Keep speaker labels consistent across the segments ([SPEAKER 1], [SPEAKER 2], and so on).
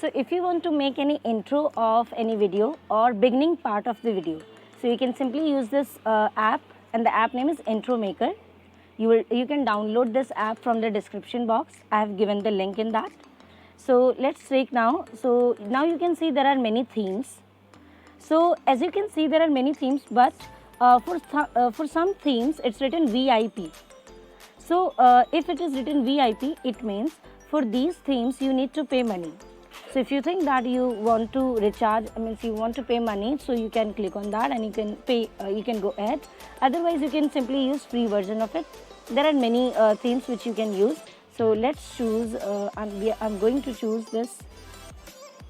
[SPEAKER 1] So if you want to make any intro of any video or beginning part of the video, so you can simply use this app, and the app name is Intro Maker. You can download this app from the description box. I have given the link in that. So let's take now. So now you can see there are many themes. So as you can see, there are many themes, but for some themes it's written VIP. So if it is written VIP, it means for these themes you need to pay money. So if you think that you want to recharge, you want to pay money, so you can click on that and you can pay. You can go ahead. Otherwise, you can simply use free version of it. There are many themes which you can use. So let's choose. I'm going to choose this.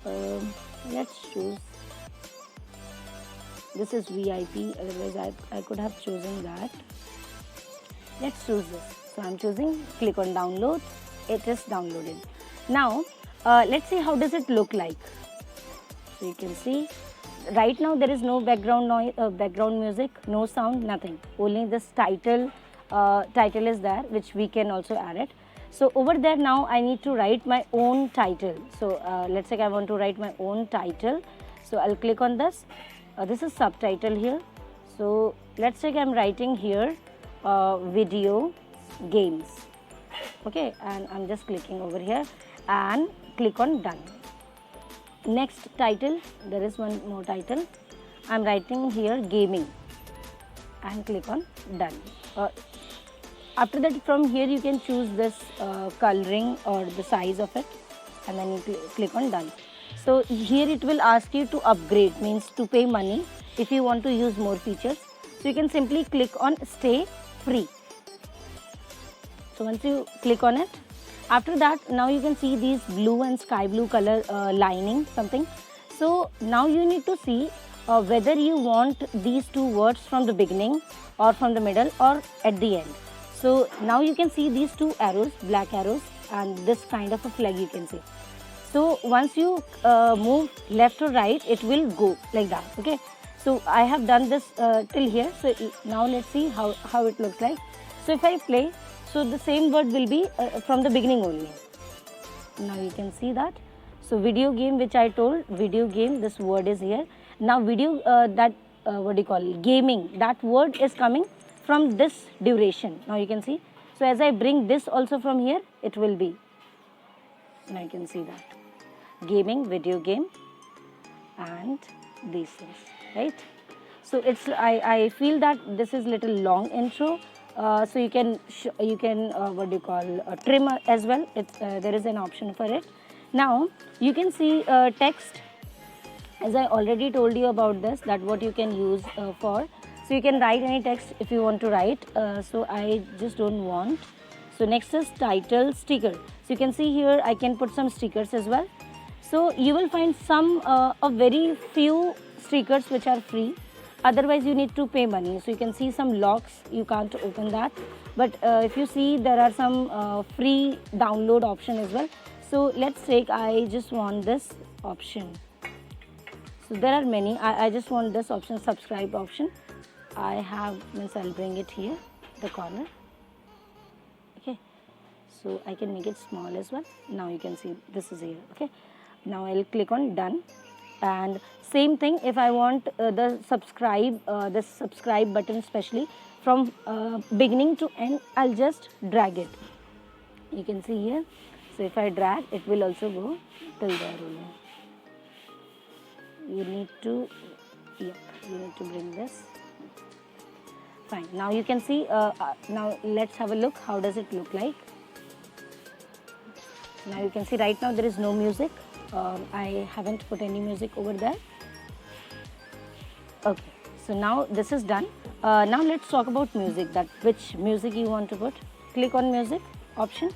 [SPEAKER 1] Let's choose. This is VIP. Otherwise, I could have chosen that. Let's choose this. So I'm choosing. Click on download. It is downloaded. Now let's see how does it look like. So you can see right now there is no background noise, background music, no sound, nothing. Only this title is there, which we can also add it. So over there now I need to write my own title. So let's say I want to write my own title. So I'll click on this. This is subtitle here. So let's say I'm writing here video games. Okay, and I'm just clicking over here and click on done. Next title, there is one more title. I'm writing here gaming and click on done. After that, from here you can choose this coloring or the size of it, and then you click on done. So here it will ask you to upgrade, means to pay money if you want to use more features. So you can simply click on stay free. So once you click on it, after that now you can see these blue and sky blue color lining something. So now you need to see whether you want these two words from the beginning or from the middle or at the end. So now you can see these two arrows, black arrows, and this kind of a flag you can see. So once you move left or right, it will go like that. Okay, so I have done this till here. So now let's see how it looks like. So if I play, so the same word will be from the beginning only. Now you can see that. So video game, which I told, video game, this word is here. Now video, what do you call it? Gaming, that word is coming from this duration. Now you can see. So as I bring this also from here, it will be. Now you can see that. Gaming, video game, and these things, right? So it's, I feel that this is little long intro. So you can what do you call, trim as well. There is an option for it. Now you can see text, as I already told you about this, that what you can use for. So you can write any text if you want to write. So I just don't want. So next is title sticker. So you can see here I can put some stickers as well. So you will find some a very few stickers which are free. Otherwise you need to pay money. So you can see some locks, you can't open that. But if you see, there are some free download option as well. So let's take, I just want this option. So there are many. I just want this option, subscribe option. I have, I'll bring it here, the corner. Okay, so I can make it small as well. Now you can see this is here. Okay, now I'll click on done. And same thing, if I want the subscribe button especially from beginning to end, I'll just drag it. You can see here. So if I drag, it will also go till there only. You need to bring this. Fine. Now you can see. Now let's have a look. How does it look like? Now you can see right now there is no music. I haven't put any music over there. Okay, so now this is done. Now let's talk about music, that which music you want to put. Click on music option.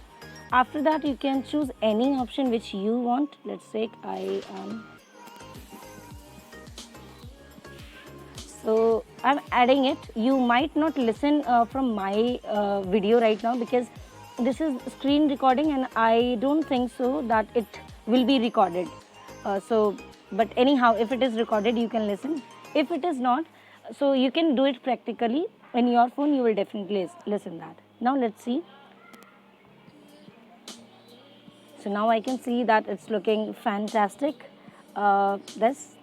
[SPEAKER 1] After that you can choose any option which you want. Let's say so I'm adding it. You might not listen from my video right now because this is screen recording and I don't think so that it will be recorded. But anyhow, if it is recorded, you can listen. If it is not, so you can do it practically. In your phone, you will definitely listen that. Now let's see. So now I can see that it's looking fantastic. This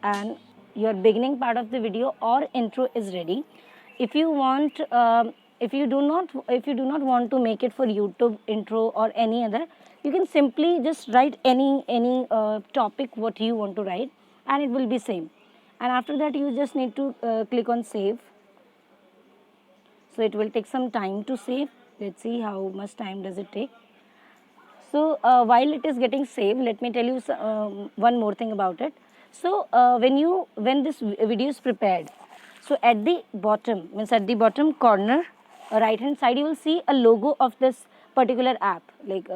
[SPEAKER 1] and your beginning part of the video or intro is ready. If you want, if you do not want to make it for YouTube intro or any other, you can simply just write any topic what you want to write, and it will be same. And after that, you just need to click on save. So it will take some time to save. Let's see how much time does it take. So while it is getting saved, let me tell you one more thing about it. So when this video is prepared, so at the bottom, means at the bottom corner, right hand side, you will see a logo of this particular app, like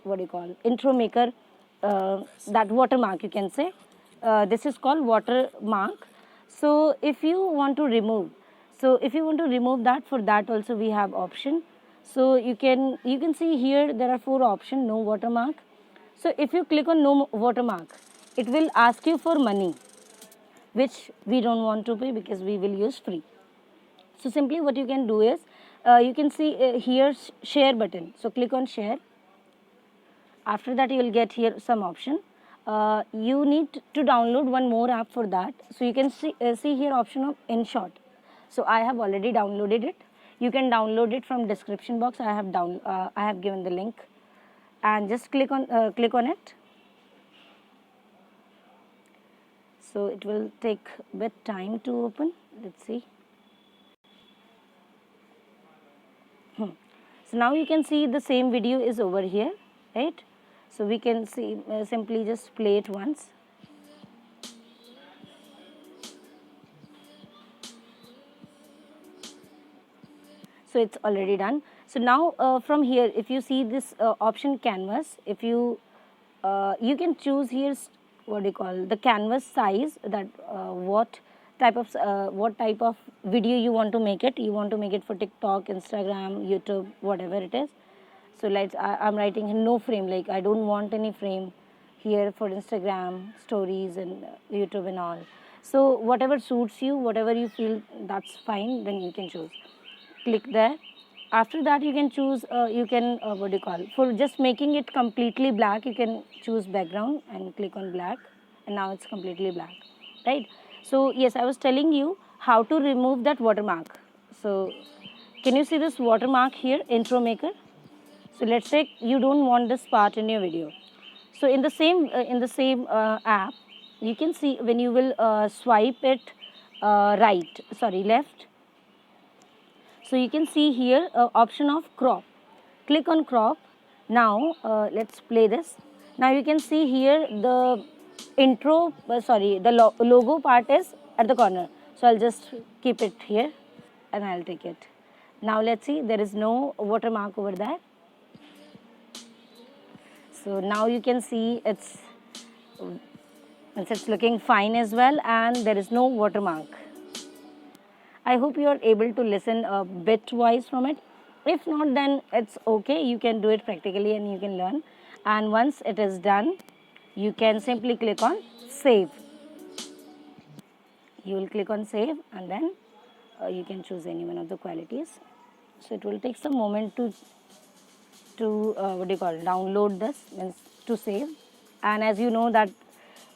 [SPEAKER 1] what do you call, intro maker, that watermark you can say. This is called watermark. So if you want to remove, that, for that also we have option. So you can see here there are 4 options, no watermark. So if you click on no watermark, it will ask you for money, which we don't want to pay because we will use free. So simply what you can do is, you can see here share button. So click on share. After that you will get here some option. You need to download one more app for that. So you can see here option of InShot. So I have already downloaded it. You can download it from description box. I have given the link, and just click on it. So it will take a bit time to open. Let's see. So now you can see the same video is over here, right? So we can see, simply just play it once. So it's already done. So now from here, if you see this option canvas, if you can choose here what do you call the canvas size, that what type of video you want to make it. You want to make it for TikTok, Instagram, YouTube, whatever it is. So I'm writing here no frame, like I don't want any frame here for Instagram stories and YouTube and all. So whatever suits you, whatever you feel that's fine, then you can choose. Click there. After that you can choose, what do you call, for just making it completely black, you can choose background and click on black, and now it's completely black, right? So yes, I was telling you how to remove that watermark. So can you see this watermark here, intro maker? So let's say you don't want this part in your video. So in the same app, you can see when you will swipe it left. So you can see here option of crop. Click on crop. Now let's play this. Now you can see here the intro, the logo part is at the corner. So I'll just keep it here and I'll take it. Now let's see, there is no watermark over there. So now you can see it's looking fine as well, and there is no watermark. I hope you are able to listen a bit wise from it. If not, then it's okay. You can do it practically and you can learn. And once it is done, you can simply click on save. You will click on save, and then you can choose any one of the qualities. So it will take some moment to download this, means to save. And as you know that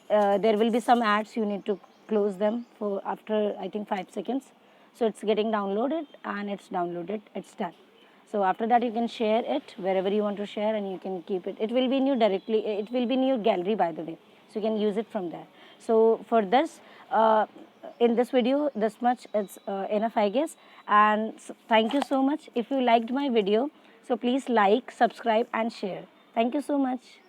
[SPEAKER 1] there will be some ads, you need to close them for after I think 5 seconds. So it's getting downloaded, and it's downloaded, it's done. So after that you can share it wherever you want to share, and you can keep it. It will be in your gallery, by the way, so you can use it from there. So for this, in this video, this much is enough, I guess. And thank you so much. If you liked my video, so please like, subscribe and share. Thank you so much.